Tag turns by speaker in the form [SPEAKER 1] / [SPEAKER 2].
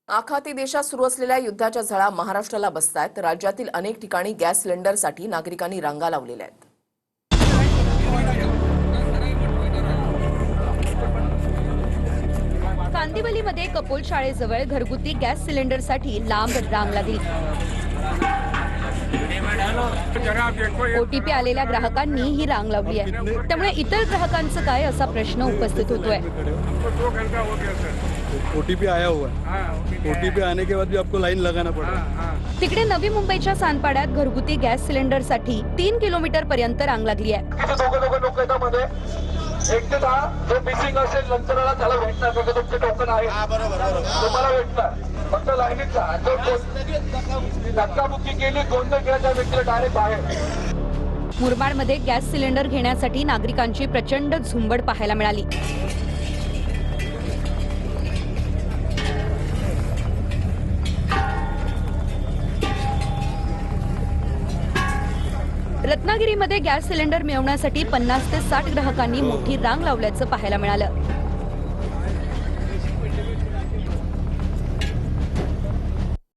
[SPEAKER 1] आखाती देशात सुरू असलेल्या युद्धाच्या झळा महाराष्ट्राला बसतायत। राज्यातील अनेक ठिकाणी गॅस सिलेंडरसाठी नागरिकांनी रांगा लावलेल्या आहेत।
[SPEAKER 2] कांदिवलीमध्ये कपोल शाळेजवळ घरगुती गॅस सिलेंडरसाठी लांब रांग लागली। ओटीपी आलेल्या ग्राहकांनी ही रांग लावली आहे। त्यामुळे इतर ग्राहकांचं काय असा प्रश्न उपस्थित होतोय।
[SPEAKER 3] ओटीपी आया हुआ है। ओटीपी आने के बाद भी आपको लाइन लगाना पड़ा।
[SPEAKER 2] तिकडे नवी मुंबईच्या सानपाड्यात घरगुती गॅस सिलेंडरसाठी 3 किलोमीटर पर्यंत रांग लागली आहे।
[SPEAKER 4] एक ते 10 जो मिसिंग असेल नंतरला त्याला भेटणार बघा तुमचे टोकन आहे तुम्हाला भेटणार फक्त लाईनीचा जो धक्काबुक्की केली गोंधळ केल्याच्या व्यक्तीला डायरेक्ट बाहेर।
[SPEAKER 2] मुरबाडमध्ये गॅस सिलेंडर घेण्यासाठी नागरिकांची प्रचंड झुंबड पाहायला मिळाली। रत्नागिरीमध्ये गॅस सिलेंडर मिळवण्यासाठी 50 ते 60 ग्राहकांनी मोठी रांग लावल्याचं पाहायला मिळालं।